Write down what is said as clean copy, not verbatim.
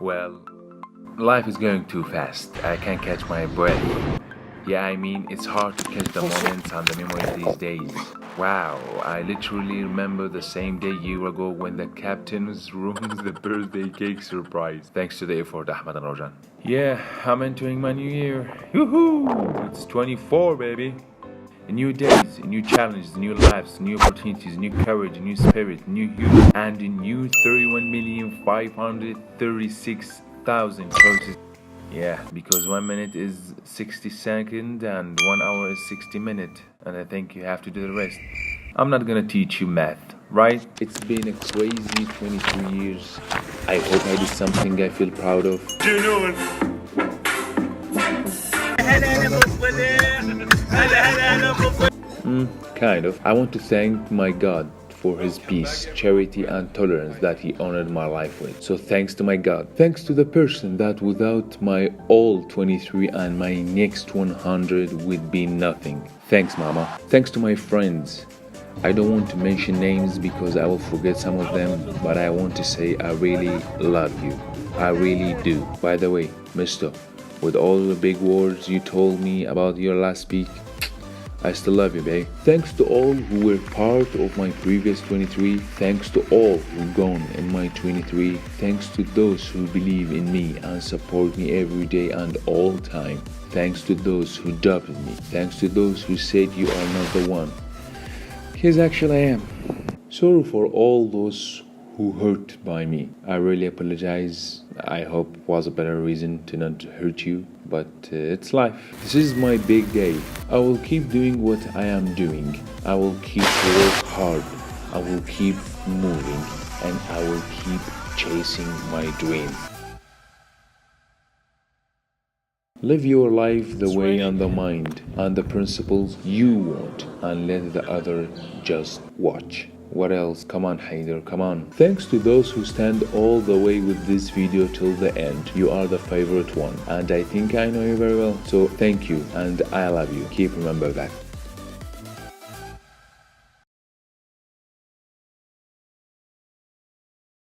Well, life is going too fast. I can't catch my breath. Yeah, I mean, it's hard to catch the moments and the memories these days. Wow, I literally remember the same day a year ago when the captain's ruined the birthday cake surprise. Thanks to the effort, Ahmed and Rojan. Yeah, I'm entering my new year. Yoo-hoo! It's 24, baby. New days, new challenges, new lives, new opportunities, new courage, new spirit, new youth, and a new 31,536,000 choices. Yeah, because 1 minute is 60 seconds and 1 hour is 60 minutes, and I think you have to do the rest. I'm not gonna teach you math, right? It's been a crazy 23 years. I hope I did something I feel proud of. Kind of. I want to thank my God for his peace, charity, and tolerance that he honored my life with. So thanks to my God. Thanks to the person that without my all 23 and my next 100 would be nothing. Thanks, Mama. Thanks to my friends. I don't want to mention names because I will forget some of them, but I want to say I really love you. I really do. By the way, Mister, with all the big words you told me about your last speech, I still love you, babe. Thanks to all who were part of my previous 23. Thanks to all who gone in my 23. Thanks to those who believe in me and support me every day and all time. Thanks to those who doubted me. Thanks to those who said you are not the one. Because actually I am. Sorry for all those who hurt by me. I really apologize. I hope was a better reason to not hurt you, but it's life. This is my big day. I will keep doing what I am doing. I will keep work hard. I will keep moving, and I will keep chasing my dream. Live your life the way and the mind and the principles you want, and let the other just watch. What else? Come on, Haidar, come on. Thanks to those who stand all the way with this video till the end. You are the favorite one, and I think I know you very well. So thank you, and I love you. Keep remember that.